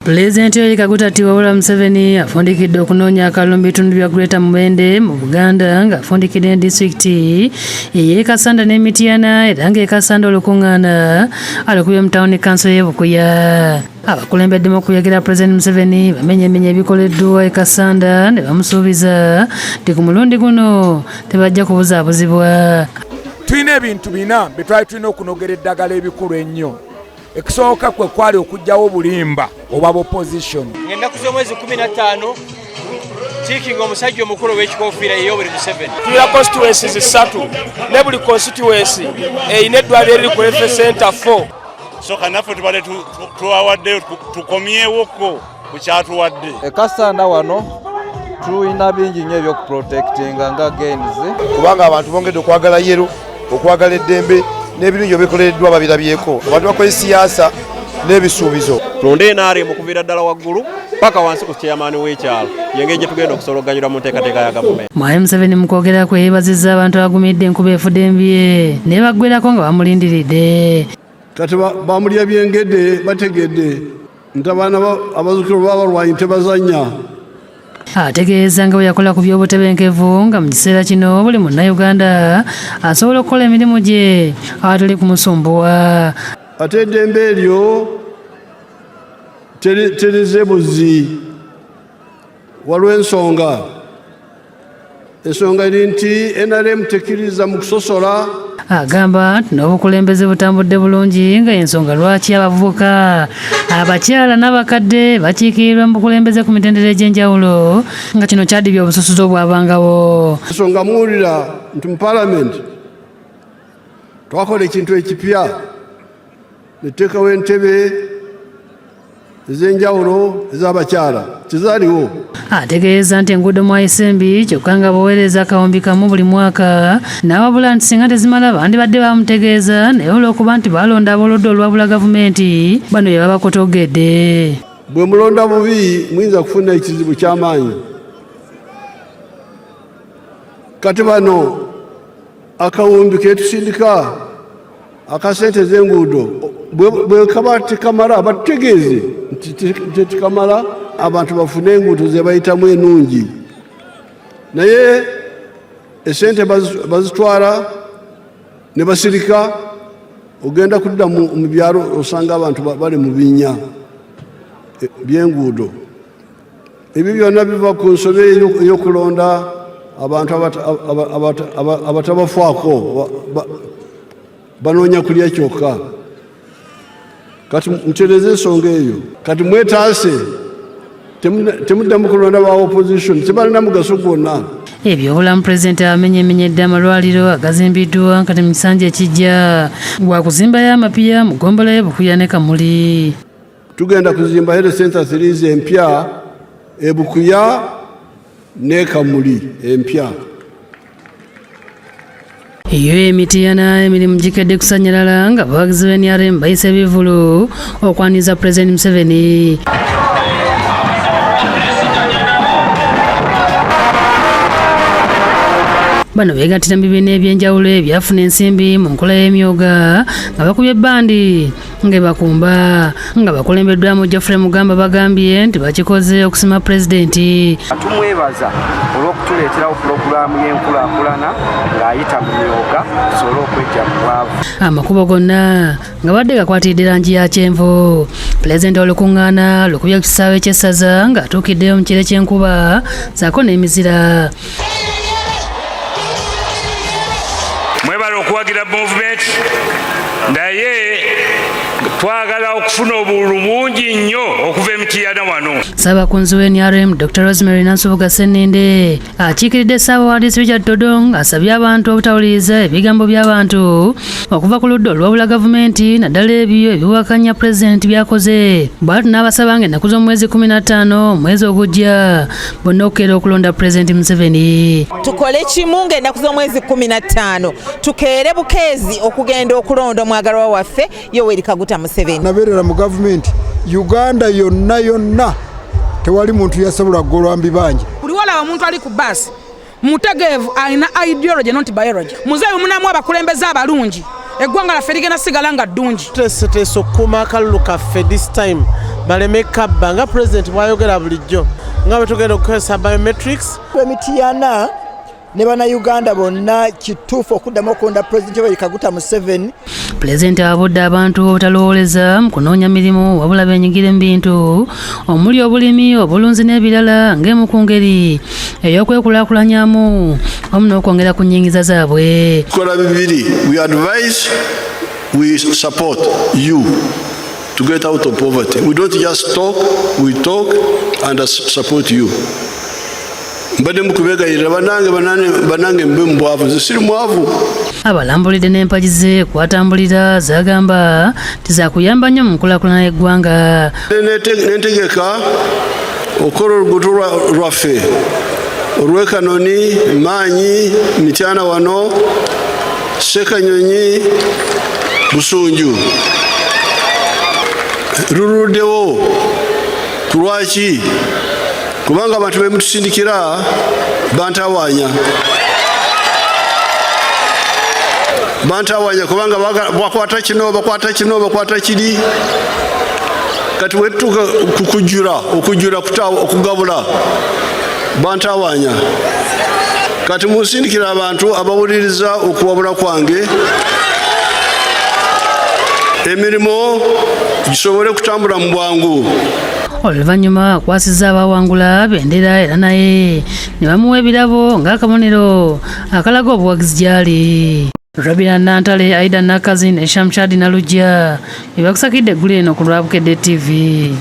Pulezidenti Yoweri Kaguta Tiwawula Museveni afundikidde okunoonya akalulu mu bitundu bya Greater Mubende mu Buganda ng'afundikidde disitulikiti y'e Kasanda ne Mityana era ng'e Kasanda olukungaana alukubye mu tawuni kanso y'e Bukuya. Abakulembeddemu okuyogera Pulezidenti Museveni bamenyemenya ebikoleddwa e Kasanda ne bamusuubiza nti ku mulundi guno tebajja kubuzaabuzibwa. Tulina ebintu bina bye twali tulina okunogera eddagala ebikulu ennyo. Ekisooka kwe kwali okujjawo obulimba oba opposition. Ng'ennaku z'omwezi 15 kiikinga omusajja omukulu w'ekikoofiira ye Yoweri Museveni. Tulina constituencies 3 ne buli constituency eyina eddwaliro eriri ku health center 4. So kanaffe tubadde tuwawaddeyo tukomyewoko ku kyatuwadde. E Kasanda wano tulina bingi nnyo ebyokuprotectinga nga gains. Kubanga abantu bongedde okwagala yero, okwagala eddembe n'ebirungi ebikoleddwa babirabyeko. Abantu bakola siyaasa n'ebisuubizo. Tulonde NRM okuviira ddala waggulu paka wansi ku chairman w'ekyalo yengeri gye tugenda okusologanyira mu nteekateeka ya gavumenti. Mwai Museveni mu kwogera kwe yeebazizza abantu abagumidde enkuba efudde embye ne baggwerako nga bamulindiridde. Kati bamulya byengedde bategedde nti abaana abazzukulu b'abalwanyi tebazannya. Ategeeza nga bwe yakola ku by'obutebenkevu nga mu kiseera kino buli munnayuganda asobola okukola emirimu gye awatali kumusumbuwa. Ate eddembe eryo terize buzzi. Waliwo ensonga eri nti NRM tekkiriza mu kusosola. Agamba nti n'obukulembeze butambudde bulungi nga ensonga lwaki abavubuka abakyala n'abakadde bakiikirirwa mu bukulembeze ku mitendera egy'enjawulo nga kino kyadibya obususuzo bwabangawo. Ensonga muwulira nti mu paalamenti twakola ekintu ekipya ne tuteekawo entebe ez'enjawulo ez'abakyala kizaaliwo. Ategeeza nti enguudo mwayise mbi kyokka nga baweereza akawumbi kamu buli mwaka n'awabula nti singa tezimala bandibadde bamutegeeza naye olw'okuba nti balonda aboludde olwabula gavumenti bano bye babakotogedde. Bwe mulonda bubi muyinza kufuna ekizibu ky'amaanyi. Kati bano akawumbi ketusindika akasente z'enguudo bwe kaba tekamala batutegeeze nti tekamala abantu bafune enguudo ze bayitamu ennungi. Naye esente bazitwala ne basirika ogenda kudda mu byalo osanga abantu bali mu binnya by'enguudo. Ebyo byonna biva ku nsobe ey'okulonda abantu abatabafaako banoonya kulya kyokka. Kati mutereze ensonga eyo. Kati mwetaase temuddamu kulonda ba opposition tebalina mugaso gwonna. Ebyobulamu Pulezidenti amenyemenyedde amalwaliro agazimbiddwa kati mu kisanja ekijja gwakuzimbayo amapiya mu ggombolola y'e Bukuya ne Kamuli. Tugenda kuzimba health center 3 empya e Bukuya ne Kamuli empya. Iyo Mityana emirimu gikedde kusanyalala nga abawagizi b'NRM bayise ebivulu okwaniza Pulezidenti Museveni. Bano beegattira mu bibiina ebyenjawulo ebyafuna ensimbi mu nkola y'emyoga nga bakubye ebbandi ng'ebakumba nga bakulembeddwamu Geoffrey Mugamba bagambye nti bakikoze okusima Pulezidenti. Tumwebaza olw'okutuleeterawo pulogulaamu y'enkulaakulana ng'ayita mu myoga tusobole okwejja mu bwavu. Amakubo gonna nga badde gakwatiridde langi ya kyenvu. Pulezidenti olukungaana lukubye ku kisaawe ky'essaza ng'atuukiddeyo mu kire ky'enkuba saako n'emizira. Mwebala okuwagira movement naye twagala okufuna obululu bungi nnyo okuva e Mityana wano. Ssaabakunzi w'NRM Dr. Rosemary Nansubuga Senninde akiikiridde Ssaabawandiisi Richard Todong asabye abantu obutawuliriza ebigambo by'abantu okuva ku ludda olwabula gavumenti naddala ebyo ebiwakanya Pulezidenti byakoze. Bw'ati n'abasaba ng'ennaku z'omwezi 15 omwezi ogujja bonna okukeera okulonda Pulezidenti Museveni. Tukole kimu ng'ennaku z'omwezi 15 tukeere bukeezi okugenda okulonda omwagalwa waffe Yoweri Kaguta Museveni. Nabeerera mu gavumenti Uganda yonna tewali muntu yasobola kugolwambi bangi. Buli walaba omuntu ali ku basi mutegeevu alina ideology not biology. Muzeeyo munamu abakulembeze abalungi eggwanga laffe ligenda sigala nga ddungi. Tuteeseteese okukuuma akalulu kaffe this time baleme kabba nga pulezidenti bw'ayogera bulijjo nga bwe tugenda okukozesa biometrics. Emityana ne bannayuganda bonna kituufu okuddamu okulonda pulezidenti Yoweri Kaguta Museveni. Pulezidenti abudde abantu obutalowooleza mu kunoonya mirimu wabula beenyigire mu bintu omuli obulimi, obulunzi n'ebirala ng'emu ku ngeri ey'okwekulaakulanyamu wamu n'okwongera ku nnyingiza zaabwe. Kola bibiri, we advise, we support you to get out of poverty. We don't just talk, we talk and support you. Mbadde mukubegayirira banange mbe mubwavu siri mwavu. Abalambulidde n'empagi ze kwatambulira zagamba tizakuyamba nnyo mu nkulaakulana y'eggwanga. Nentegeka okola oluguudo lwaffe olw'Ekanoni, Maanyi, Mityana wano, Ssekanyonyi, Busunju luluddewo. Kulwaki? Kubanga abantu bemutusindikira bantawanya kubanga bakwata bakwata kiri kati wetuka okujura okugabula bantawanya kati musindikira abantu abawuliriza okuwabula kwange emirimo gisobole kutambula mu bwangu. Oluvannyuma akwasizza abawangula bendera era naye ne bamuwa ebirabo ng'akabonero akalaga obuwagizi gy'ali. Rabina Nantale, Aida Nakazi ne Shamshadi Nalujja bye bakusakidde eggulu eno ku Lwabukedde TV.